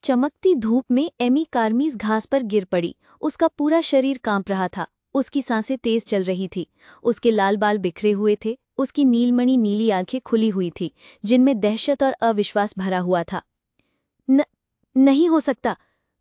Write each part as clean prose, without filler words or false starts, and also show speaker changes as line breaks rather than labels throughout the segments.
चमकती धूप में एमी कार्मीज घास पर गिर पड़ी। उसका पूरा शरीर कांप रहा था। उसकी सांसें तेज चल रही थी। उसके लाल बाल बिखरे हुए थे। उसकी नीलमणि नीली आंखें खुली हुई थी, जिनमें दहशत और अविश्वास भरा हुआ था। नहीं हो सकता,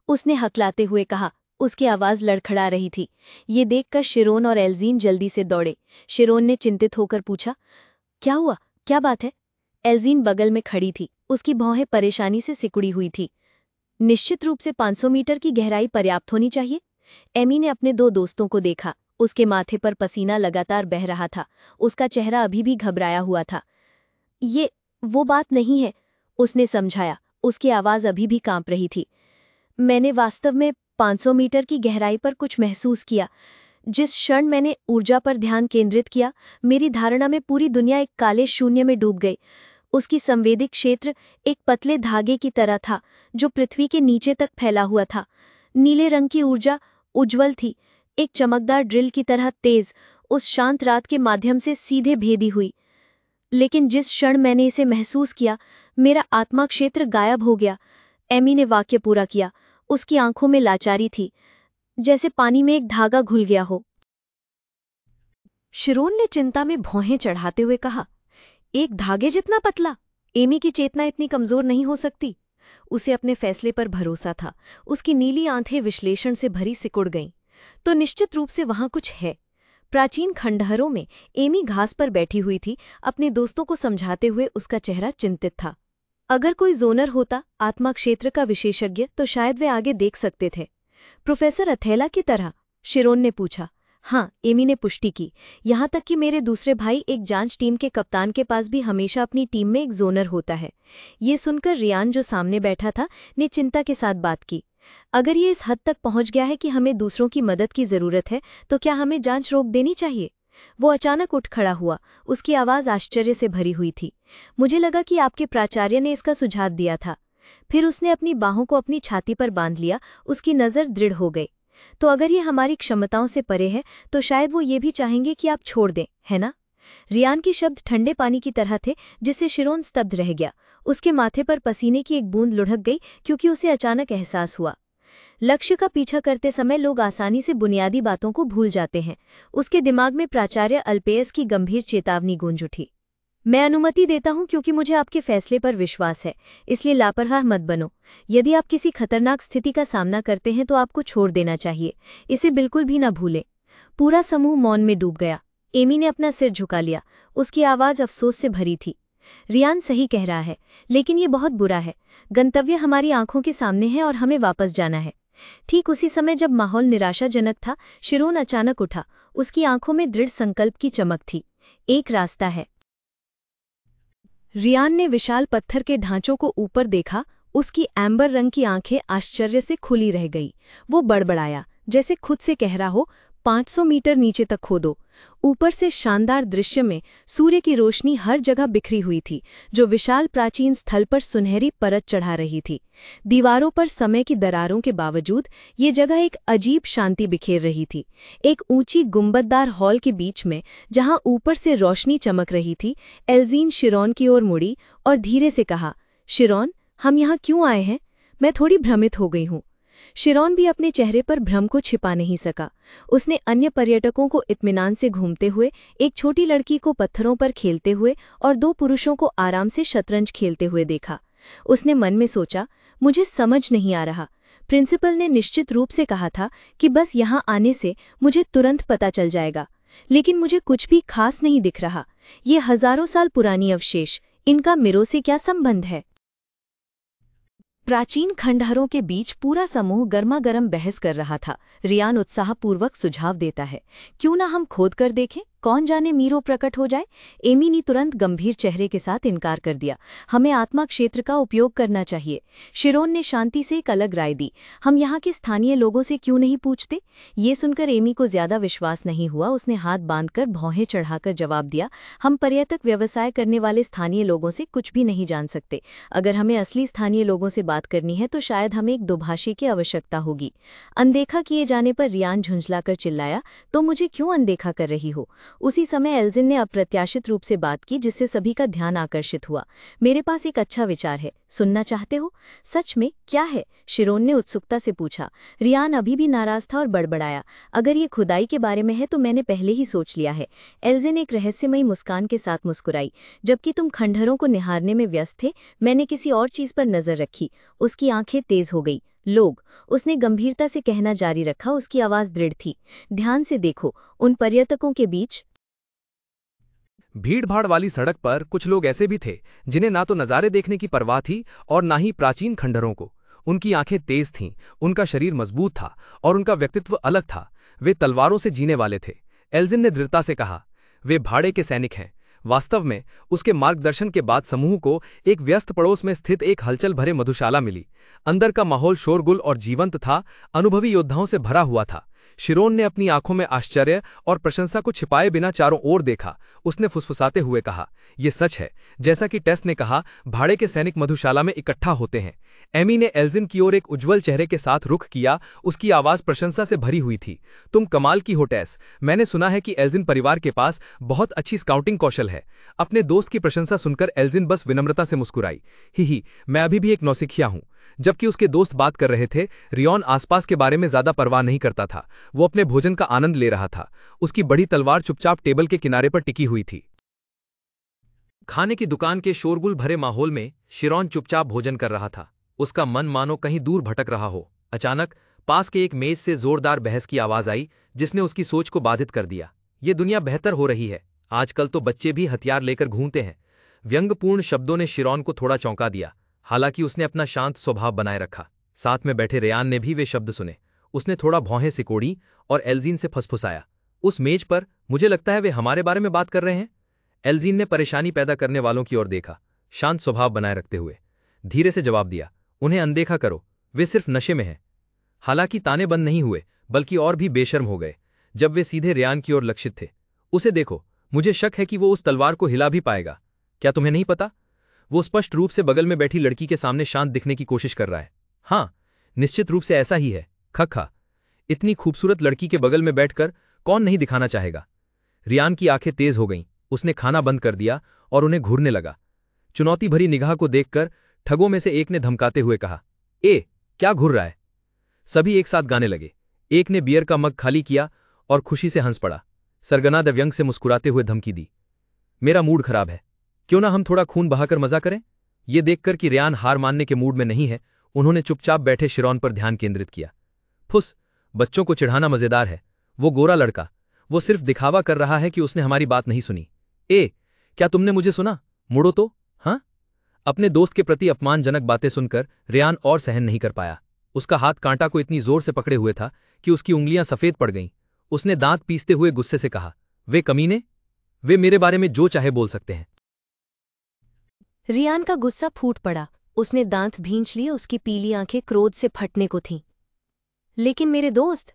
उसने हकलाते हुए कहा। उसकी आवाज़ लड़खड़ा रही थी। ये देखकर शिरोन और एल्जीन जल्दी से दौड़े। शिरोन ने चिंतित होकर पूछा, क्या हुआ, क्या बात है? एल्जीन बगल में खड़ी थी। उसकी भौहें परेशानी से सिकुड़ी हुई थी। निश्चित रूप से 500 मीटर की गहराई पर्याप्त होनी चाहिए। एमी ने अपने दो दोस्तों को देखा। उसके माथे पर पसीना लगातार बह रहा था। उसका चेहरा अभी भी घबराया हुआ था। ये वो बात नहीं है, उसने समझाया। उसकी आवाज़ अभी भी कांप रही थी। मैंने वास्तव में 500 मीटर की गहराई पर कुछ महसूस किया। जिस क्षण मैंने ऊर्जा पर ध्यान केंद्रित किया, मेरी धारणा में पूरी दुनिया एक काले शून्य में डूब गई। उसकी संवेदी क्षेत्र एक पतले धागे की तरह था, जो पृथ्वी के नीचे तक फैला हुआ था। नीले रंग की ऊर्जा उज्ज्वल थी, एक चमकदार ड्रिल की तरह तेज, उस शांत रात के माध्यम से सीधे भेदी हुई। लेकिन जिस क्षण मैंने इसे महसूस किया, मेरा आत्मा क्षेत्र गायब हो गया। एमी ने वाक्य पूरा किया। उसकी आंखों में लाचारी थी, जैसे पानी में एक धागा घुल गया हो।
शिरोन ने चिंता में भौहें चढ़ाते हुए कहा, एक धागे जितना पतला? एमी की चेतना इतनी कमजोर नहीं हो सकती। उसे अपने फैसले पर भरोसा था। उसकी नीली आंखें विश्लेषण से भरी सिकुड़ गईं। तो निश्चित रूप से वहां कुछ है। प्राचीन खंडहरों में एमी घास पर बैठी हुई थी, अपने दोस्तों को समझाते हुए। उसका चेहरा चिंतित था। अगर कोई जोनर होता, आत्मा क्षेत्र का विशेषज्ञ, तो शायद वे आगे देख सकते थे। प्रोफेसर अथेला की तरह? शिरोन ने पूछा। हाँ, एमी ने पुष्टि की। यहाँ तक कि मेरे दूसरे भाई, एक जांच टीम के कप्तान के पास भी हमेशा अपनी टीम में एक जोनर होता है। ये सुनकर रियान, जो सामने बैठा था, ने चिंता के साथ बात की। अगर ये इस हद तक पहुंच गया है कि हमें दूसरों की मदद की जरूरत है, तो क्या हमें जांच रोक देनी चाहिए? वो अचानक उठ खड़ा हुआ। उसकी आवाज़ आश्चर्य से भरी हुई थी। मुझे लगा कि आपके प्राचार्य ने इसका सुझाव दिया था। फिर उसने अपनी बाहों को अपनी छाती पर बांध लिया। उसकी नज़र दृढ़ हो गई। तो अगर ये हमारी क्षमताओं से परे है, तो शायद वो ये भी चाहेंगे कि आप छोड़ दें, है ना? रियान के शब्द ठंडे पानी की तरह थे, जिससे शिरोन स्तब्ध रह गया। उसके माथे पर पसीने की एक बूंद लुढ़क गई, क्योंकि उसे अचानक एहसास हुआ। लक्ष्य का पीछा करते समय लोग आसानी से बुनियादी बातों को भूल जाते हैं। उसके दिमाग में प्राचार्य अल्पेयस की गंभीर चेतावनी गूंज उठी। मैं अनुमति देता हूं क्योंकि मुझे आपके फैसले पर विश्वास है, इसलिए लापरवाह मत बनो। यदि आप किसी खतरनाक स्थिति का सामना करते हैं तो आपको छोड़ देना चाहिए। इसे बिल्कुल भी ना भूलें। पूरा समूह मौन में डूब गया। एमी ने अपना सिर झुका लिया। उसकी आवाज़ अफसोस से भरी थी। रियान सही कह रहा है, लेकिन ये बहुत बुरा है। गंतव्य हमारी आंखों के सामने है और हमें वापस जाना है। ठीक उसी समय जब माहौल निराशाजनक था, शिरोन अचानक उठा। उसकी आंखों में दृढ़ संकल्प की चमक थी। एक रास्ता है। रियान ने विशाल पत्थर के ढांचों को ऊपर देखा। उसकी एम्बर रंग की आंखें आश्चर्य से खुली रह गई। वो बड़बड़ाया, जैसे खुद से कह रहा हो, 500 मीटर नीचे तक खोदो। ऊपर से शानदार दृश्य में सूर्य की रोशनी हर जगह बिखरी हुई थी, जो विशाल प्राचीन स्थल पर सुनहरी परत चढ़ा रही थी। दीवारों पर समय की दरारों के बावजूद ये जगह एक अजीब शांति बिखेर रही थी। एक ऊंची गुंबददार हॉल के बीच में, जहां ऊपर से रोशनी चमक रही थी, एल्जीन शिरोन की ओर मुड़ी और धीरे से कहा, शिरोन, हम यहाँ क्यों आए हैं? मैं थोड़ी भ्रमित हो गई हूँ। शिरोन भी अपने चेहरे पर भ्रम को छिपा नहीं सका। उसने अन्य पर्यटकों को इत्मीनान से घूमते हुए, एक छोटी लड़की को पत्थरों पर खेलते हुए और दो पुरुषों को आराम से शतरंज खेलते हुए देखा। उसने मन में सोचा, मुझे समझ नहीं आ रहा। प्रिंसिपल ने निश्चित रूप से कहा था कि बस यहाँ आने से मुझे तुरंत पता चल जाएगा, लेकिन मुझे कुछ भी खास नहीं दिख रहा। ये हजारों साल पुरानी अवशेष, इनका मिरो से क्या संबंध है? प्राचीन खंडहरों के बीच पूरा समूह गर्मागर्म बहस कर रहा था। रियान उत्साहपूर्वक सुझाव देता है, क्यों ना हम खोद कर देखें, कौन जाने मीरो प्रकट हो जाए। एमी ने तुरंत गंभीर चेहरे के साथ इनकार कर दिया। हमें आत्मा क्षेत्र का उपयोग करना चाहिए। शिरोन ने शांति से एक अलग राय दी, हम यहाँ के स्थानीय लोगों से क्यों नहीं पूछते? ये सुनकर एमी को ज्यादा विश्वास नहीं हुआ। उसने हाथ बांधकर भौहें चढ़ाकर जवाब दिया, हम पर्यटक व्यवसाय करने वाले स्थानीय लोगों से कुछ भी नहीं जान सकते। अगर हमें असली स्थानीय लोगों से बात करनी है तो शायद हमें एक दुभाषी की आवश्यकता होगी। अनदेखा किए जाने पर रियान झुंझलाकर चिल्लाया, तो मुझे क्यों अनदेखा कर रही हो?
उसी समय एल्जिन ने अप्रत्याशित रूप से बात की, जिससे सभी का ध्यान आकर्षित हुआ। मेरे पास एक अच्छा विचार है, सुनना चाहते हो? सच में? क्या है? शिरोन ने उत्सुकता से पूछा। रियान अभी भी नाराज था और बड़बड़ाया। अगर ये खुदाई के बारे में है तो मैंने पहले ही सोच लिया है। एल्जिन एक रहस्यमयी मुस्कान के साथ मुस्कुराई। जबकि तुम खंडहरों को निहारने में व्यस्त थे, मैंने किसी और चीज पर नजर रखी। उसकी आंखें तेज हो गई। लोग, उसने गंभीरता से कहना जारी रखा, उसकी आवाज दृढ़ थी। ध्यान से देखो, उन पर्यटकों के बीच
भीड़ भाड़ वाली सड़क पर कुछ लोग ऐसे भी थे जिन्हें ना तो नज़ारे देखने की परवाह थी और ना ही प्राचीन खंडहरों को। उनकी आंखें तेज थीं, उनका शरीर मजबूत था और उनका व्यक्तित्व अलग था। वे तलवारों से जीने वाले थे। एल्जिन ने दृढ़ता से कहा, वे भाड़े के सैनिक हैं। वास्तव में उसके मार्गदर्शन के बाद समूह को एक व्यस्त पड़ोस में स्थित एक हलचल भरे मधुशाला मिली। अंदर का माहौल शोरगुल और जीवंत था, अनुभवी योद्धाओं से भरा हुआ था। शिरोन ने अपनी आंखों में आश्चर्य और प्रशंसा को छिपाए बिना चारों ओर देखा। उसने फुसफुसाते हुए कहा, यह सच है, जैसा कि टेस ने कहा, भाड़े के सैनिक मधुशाला में इकट्ठा होते हैं। एमी ने एल्जिन की ओर एक उज्ज्वल चेहरे के साथ रुख किया। उसकी आवाज प्रशंसा से भरी हुई थी। तुम कमाल की हो टेस। मैंने सुना है कि एल्जिन परिवार के पास बहुत अच्छी स्काउटिंग कौशल है। अपने दोस्त की प्रशंसा सुनकर एल्जिन बस विनम्रता से मुस्कुराई। ही, मैं अभी भी एक नौसिखिया हूं। जबकि उसके दोस्त बात कर रहे थे, रियोन आसपास के बारे में ज्यादा परवाह नहीं करता था। वो अपने भोजन का आनंद ले रहा था। उसकी बड़ी तलवार चुपचाप टेबल के किनारे पर टिकी हुई थी। खाने की दुकान के शोरगुल भरे माहौल में शिरोन चुपचाप भोजन कर रहा था। उसका मन मानो कहीं दूर भटक रहा हो। अचानक पास के एक मेज से जोरदार बहस की आवाज आई, जिसने उसकी सोच को बाधित कर दिया। ये दुनिया बेहतर हो रही है। आजकल तो बच्चे भी हथियार लेकर घूमते हैं। व्यंग्यपूर्ण शब्दों ने शिरोन को थोड़ा चौंका दिया। हालांकि उसने अपना शांत स्वभाव बनाए रखा। साथ में बैठे रेयान ने भी वे शब्द सुने। उसने थोड़ा भौहें सिकोड़ी और एल्जीन से फसफसाया, उस मेज पर, मुझे लगता है वे हमारे बारे में बात कर रहे हैं। एल्जीन ने परेशानी पैदा करने वालों की ओर देखा, शांत स्वभाव बनाए रखते हुए धीरे से जवाब दिया, उन्हें अनदेखा करो, वे सिर्फ नशे में हैं। हालांकि ताने बंद नहीं हुए, बल्कि और भी बेशर्म हो गए जब वे सीधे रेयान की ओर लक्षित थे। उसे देखो, मुझे शक है कि वो उस तलवार को हिला भी पाएगा। क्या तुम्हें नहीं पता? वो स्पष्ट रूप से बगल में बैठी लड़की के सामने शांत दिखने की कोशिश कर रहा है। हाँ, निश्चित रूप से ऐसा ही है। खा इतनी खूबसूरत लड़की के बगल में बैठकर कौन नहीं दिखाना चाहेगा। रियान की आंखें तेज हो गईं। उसने खाना बंद कर दिया और उन्हें घूरने लगा। चुनौती भरी निगाह को देखकर ठगों में से एक ने धमकाते हुए कहा, क्या घूर रहा है? सभी एक साथ गाने लगे। एक ने बियर का मग खाली किया और खुशी से हंस पड़ा। सरगना व्यंग से मुस्कुराते हुए धमकी दी, मेरा मूड खराब है, क्यों ना हम थोड़ा खून बहाकर मजा करें? ये देखकर कि रियान हार मानने के मूड में नहीं है, उन्होंने चुपचाप बैठे शिरोन पर ध्यान केंद्रित किया। फुस, बच्चों को चिढ़ाना मजेदार है। वो गोरा लड़का, वो सिर्फ दिखावा कर रहा है कि उसने हमारी बात नहीं सुनी। क्या तुमने मुझे सुना? मुड़ो तो। हाँ? अपने दोस्त के प्रति अपमानजनक बातें सुनकर रियान और सहन नहीं कर पाया। उसका हाथ कांटा को इतनी जोर से पकड़े हुए था कि उसकी उंगलियां सफेद पड़ गईं। उसने दांत पीसते हुए गुस्से से कहा, वे कमीने, वे मेरे बारे में जो चाहे बोल सकते हैं।
रियान का गुस्सा फूट पड़ा। उसने दांत भींच लिए, उसकी पीली आंखें क्रोध से फटने को थीं। लेकिन मेरे दोस्त,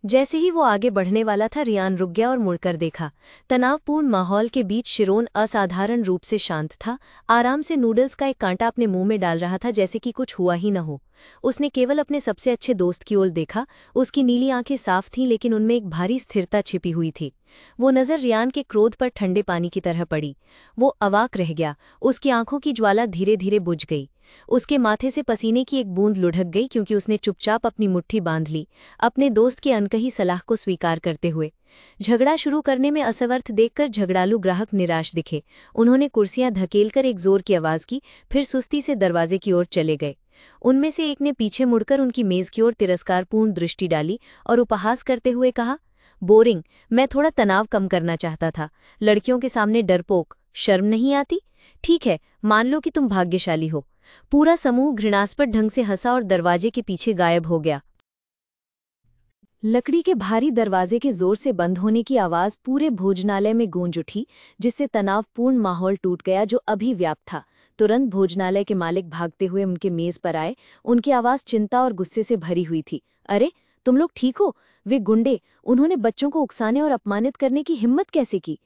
जैसे ही वो आगे बढ़ने वाला था, रियान रुक गया और मुड़कर देखा। तनावपूर्ण माहौल के बीच शिरोन असाधारण रूप से शांत था, आराम से नूडल्स का एक कांटा अपने मुंह में डाल रहा था, जैसे कि कुछ हुआ ही न हो। उसने केवल अपने सबसे अच्छे दोस्त की ओर देखा। उसकी नीली आंखें साफ थीं, लेकिन उनमें एक भारी स्थिरता छिपी हुई थी। वो नज़र रियान के क्रोध पर ठंडे पानी की तरह पड़ी। वो अवाक रह गया। उसकी आंखों की ज्वाला धीरे धीरे बुझ गई। उसके माथे से पसीने की एक बूंद लुढ़क गई, क्योंकि उसने चुपचाप अपनी मुट्ठी बांध ली, अपने दोस्त की अनकही सलाह को स्वीकार करते हुए। झगड़ा शुरू करने में असमर्थ देखकर झगड़ालू ग्राहक निराश दिखे। उन्होंने कुर्सियां धकेलकर एक जोर की आवाज की, फिर सुस्ती से दरवाजे की ओर चले गए। उनमें से एक ने पीछे मुड़कर उनकी मेज की ओर तिरस्कारपूर्ण दृष्टि डाली और उपहास करते हुए कहा, बोरिंग, मैं थोड़ा तनाव कम करना चाहता था। लड़कियों के सामने डरपोक, शर्म नहीं आती? ठीक है, मान लो कि तुम भाग्यशाली हो। पूरा समूह घृणास्पद ढंग से हंसा और दरवाजे के पीछे गायब हो गया। लकड़ी के भारी दरवाजे के जोर से बंद होने की आवाज पूरे भोजनालय में गूंज उठी, जिससे तनावपूर्ण माहौल टूट गया जो अभी व्याप्त था। तुरंत भोजनालय के मालिक भागते हुए उनके मेज पर आए। उनकी आवाज चिंता और गुस्से से भरी हुई थी। अरे, तुम लोग ठीक हो? वे गुंडे, उन्होंने बच्चों को उकसाने और अपमानित करने की हिम्मत कैसे की?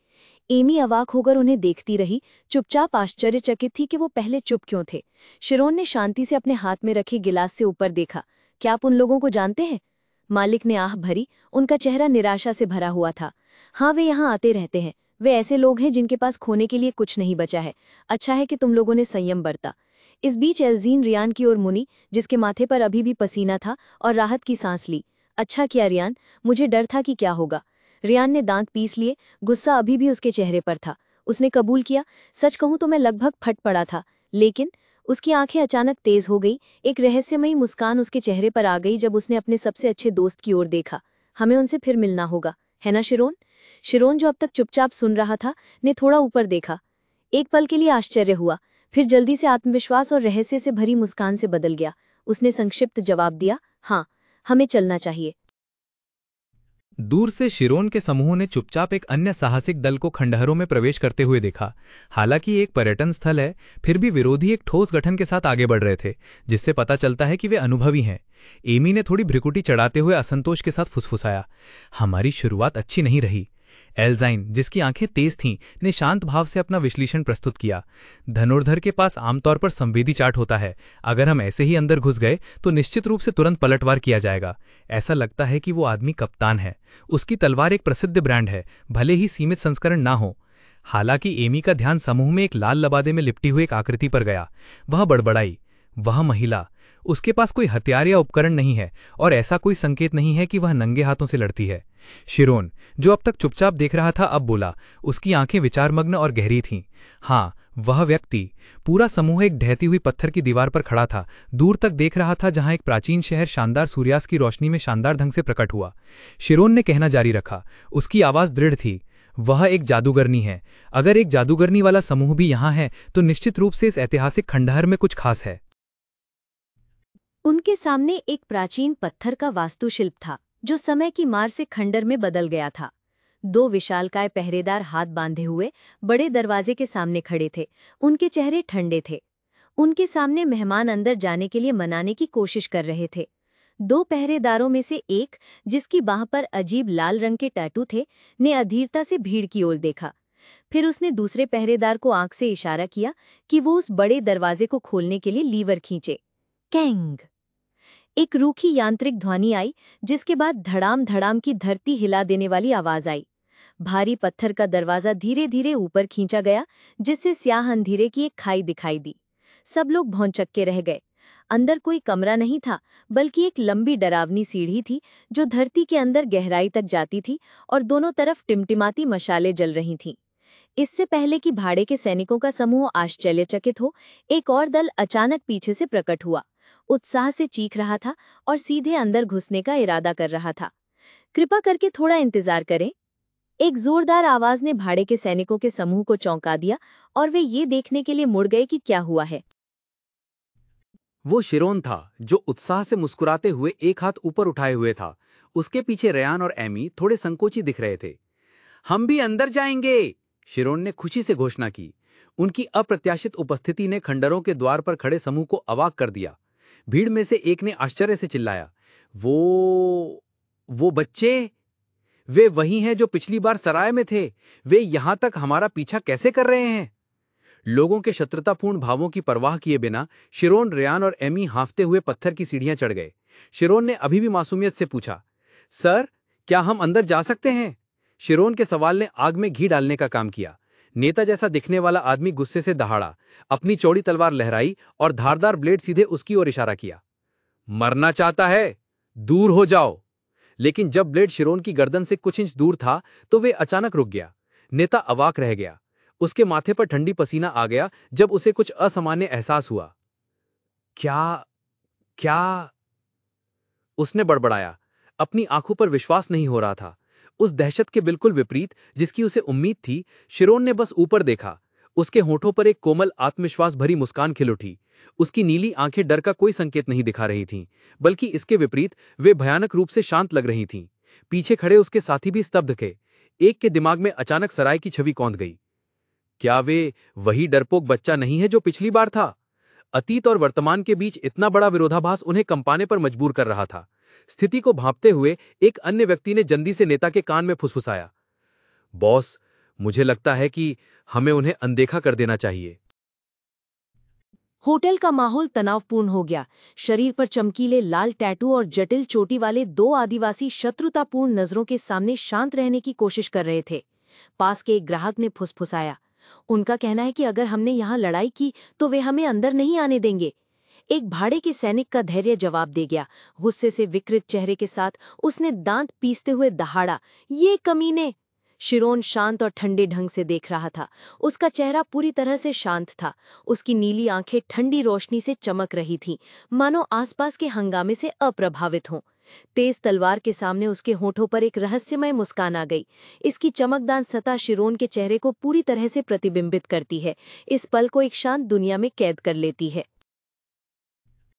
एमी अवाक होकर उन्हें देखती रही, चुपचाप आश्चर्यचकित थी कि वो पहले चुप क्यों थे। शिरोन ने शांति से अपने हाथ में रखे गिलास से ऊपर देखा। क्या आप उन लोगों को जानते हैं? मालिक ने आह भरी। उनका चेहरा निराशा से भरा हुआ था। हाँ, वे यहाँ आते रहते हैं। वे ऐसे लोग हैं जिनके पास खोने के लिए कुछ नहीं बचा है। अच्छा है कि तुम लोगों ने संयम बरता। इस बीच एल्जीन रियान की ओर मुनी, जिसके माथे पर अभी भी पसीना था, और राहत की सांस ली। अच्छा किया रियान, मुझे डर था कि क्या होगा। रियान ने दांत पीस लिए। गुस्सा अभी भी उसके चेहरे पर था। उसने कबूल किया, सच कहूं तो मैं लगभग फट पड़ा था। लेकिन उसकी आंखें अचानक तेज हो गई। एक रहस्यमयी मुस्कान उसके चेहरे पर आ गई जब उसने अपने सबसे अच्छे दोस्त की ओर देखा। हमें उनसे फिर मिलना होगा, है ना शिरोन? शिरोन, जो अब तक चुपचाप सुन रहा था, ने थोड़ा ऊपर देखा। एक पल के लिए आश्चर्य हुआ, फिर जल्दी से आत्मविश्वास और रहस्य से भरी मुस्कान से बदल गया। उसने संक्षिप्त जवाब दिया, हाँ, हमें चलना चाहिए।
दूर से शिरोन के समूह ने चुपचाप एक अन्य साहसिक दल को खंडहरों में प्रवेश करते हुए देखा। हालांकि एक पर्यटन स्थल है, फिर भी विरोधी एक ठोस गठन के साथ आगे बढ़ रहे थे, जिससे पता चलता है कि वे अनुभवी हैं। एमी ने थोड़ी भ्रिकुटी चढ़ाते हुए असंतोष के साथ फुसफुसाया, हमारी शुरुआत अच्छी नहीं रही। एल्जाइन, जिसकी आंखें तेज थीं, ने शांत भाव से अपना विश्लेषण प्रस्तुत किया। धनुर्धर के पास आमतौर पर संवेदी चार्ट होता है। अगर हम ऐसे ही अंदर घुस गए तो निश्चित रूप से तुरंत पलटवार किया जाएगा। ऐसा लगता है कि वो आदमी कप्तान है। उसकी तलवार एक प्रसिद्ध ब्रांड है, भले ही सीमित संस्करण ना हो। हालांकि एमी का ध्यान समूह में एक लाल लबादे में लिपटी हुई एक आकृति पर गया। वह बड़बड़ाई, वह महिला, उसके पास कोई हथियार या उपकरण नहीं है, और ऐसा कोई संकेत नहीं है कि वह नंगे हाथों से लड़ती है। शिरोन, जो अब तक चुपचाप देख रहा था, अब बोला। उसकी आंखें विचारमग्न और गहरी थीं। हाँ, वह व्यक्ति। पूरा समूह एक ढहती हुई पत्थर की दीवार पर खड़ा था, दूर तक देख रहा था, जहां एक प्राचीन शहर शानदार सूर्यास्त की रोशनी में शानदार ढंग से प्रकट हुआ। शिरोन ने कहना जारी रखा, उसकी आवाज दृढ़ थी, वह एक जादूगरनी है। अगर एक जादूगरनी वाला समूह भी यहाँ है तो निश्चित रूप से इस ऐतिहासिक खंडहर में कुछ खास है।
उनके सामने एक प्राचीन पत्थर का वास्तुशिल्प था, जो समय की मार से खंडर में बदल गया था। दो विशालकाय पहरेदार हाथ बांधे हुए बड़े दरवाजे के सामने खड़े थे। उनके चेहरे ठंडे थे। उनके सामने मेहमान अंदर जाने के लिए मनाने की कोशिश कर रहे थे। दो पहरेदारों में से एक, जिसकी बाह पर अजीब लाल रंग के टैटू थे, ने अधीरता से भीड़ की ओर देखा। फिर उसने दूसरे पहरेदार को आंख से इशारा किया कि वो उस बड़े दरवाजे को खोलने के लिए लीवर खींचे। कैंग! एक रूखी यांत्रिक ध्वनि आई, जिसके बाद धड़ाम धड़ाम की धरती हिला देने वाली आवाज आई। भारी पत्थर का दरवाजा धीरे धीरे ऊपर खींचा गया, जिससे स्याह अंधेरे की एक खाई दिखाई दी। सब लोग भौंचक्के रह गए। अंदर कोई कमरा नहीं था, बल्कि एक लंबी डरावनी सीढ़ी थी, जो धरती के अंदर गहराई तक जाती थी, और दोनों तरफ टिमटिमाती मशालें जल रही थीं। इससे पहले कि भाड़े के सैनिकों का समूह आश्चर्यचकित हो, एक और दल अचानक पीछे से प्रकट हुआ। उत्साह से चीख रहा था और सीधे अंदर घुसने का इरादा कर रहा था। कृपा करके थोड़ा इंतजार करें। एक जोरदार आवाज ने भाड़े के सैनिकों के समूह को चौंका दिया, और वे ये देखने के लिए मुड़ गए कि क्या हुआ है।
वो शिरोन था, जो उत्साह से मुस्कुराते हुए एक हाथ ऊपर उठाए हुए था। उसके पीछे रयान और एमी थोड़े संकोची दिख रहे थे। हम भी अंदर जाएंगे, शिरोन ने खुशी से घोषणा की। उनकी अप्रत्याशित उपस्थिति ने खंडरों के द्वार पर खड़े समूह को अवाक कर दिया। भीड़ में से एक ने आश्चर्य से चिल्लाया, वो बच्चे! वे वही हैं जो पिछली बार सराय में थे। वे यहां तक हमारा पीछा कैसे कर रहे हैं? लोगों के शत्रुतापूर्ण भावों की परवाह किए बिना शिरोन, रयान और एमी हांफते हुए पत्थर की सीढ़ियां चढ़ गए। शिरोन ने अभी भी मासूमियत से पूछा, सर, क्या हम अंदर जा सकते हैं? शिरोन के सवाल ने आग में घी डालने का काम किया। नेता जैसा दिखने वाला आदमी गुस्से से दहाड़ा, अपनी चौड़ी तलवार लहराई और धारदार ब्लेड सीधे उसकी ओर इशारा किया। मरना चाहता है? दूर हो जाओ। लेकिन जब ब्लेड शिरोन की गर्दन से कुछ इंच दूर था तो वे अचानक रुक गया। नेता अवाक रह गया। उसके माथे पर ठंडी पसीना आ गया जब उसे कुछ असामान्य एहसास हुआ। क्या क्या उसने बड़बड़ाया। अपनी आंखों पर विश्वास नहीं हो रहा था। उस दहशत के बिल्कुल विपरीत जिसकी उसे उम्मीद थी, शिरोन ने बस ऊपर देखा। उसके होठों पर एक कोमल आत्मविश्वास भरी मुस्कान खिल उठी। उसकी नीली आंखें डर का कोई संकेत नहीं दिखा रही थीं, बल्कि इसके विपरीत वे भयानक रूप से शांत लग रही थीं। पीछे खड़े उसके साथी भी स्तब्ध थे। एक के दिमाग में अचानक सराय की छवि कौंध गई। क्या वे वही डरपोक बच्चा नहीं है जो पिछली बार था? अतीत और वर्तमान के बीच इतना बड़ा विरोधाभास उन्हें कंपाने पर मजबूर कर रहा था। स्थिति को भांपते हुए एक अन्य व्यक्ति ने जल्दी से नेता के कान में फुसफुसाया, बॉस, मुझे लगता है कि हमें उन्हें अनदेखा कर देना चाहिए।
होटल का माहौल तनावपूर्ण हो गया। शरीर पर चमकीले लाल टैटू और जटिल चोटी वाले 2 आदिवासी शत्रुतापूर्ण नजरों के सामने शांत रहने की कोशिश कर रहे थे। पास के एक ग्राहक ने फुसफुसाया, उनका कहना है कि अगर हमने यहाँ लड़ाई की तो वे हमें अंदर नहीं आने देंगे। एक भाड़े के सैनिक का धैर्य जवाब दे गया। गुस्से से विकृत चेहरे के साथ उसने दांत पीसते हुए दहाड़ा, ये कमीने! शिरोन शांत और ठंडे ढंग से देख रहा था। उसका चेहरा पूरी तरह से शांत था। उसकी नीली आंखें ठंडी रोशनी से चमक रही थीं, मानो आसपास के हंगामे से अप्रभावित हों। तेज तलवार के सामने उसके होठों पर एक रहस्यमय मुस्कान आ गई। इसकी चमकदार सतह शिरोन के चेहरे को पूरी तरह से प्रतिबिंबित करती है, इस पल को एक शांत दुनिया में कैद कर लेती है।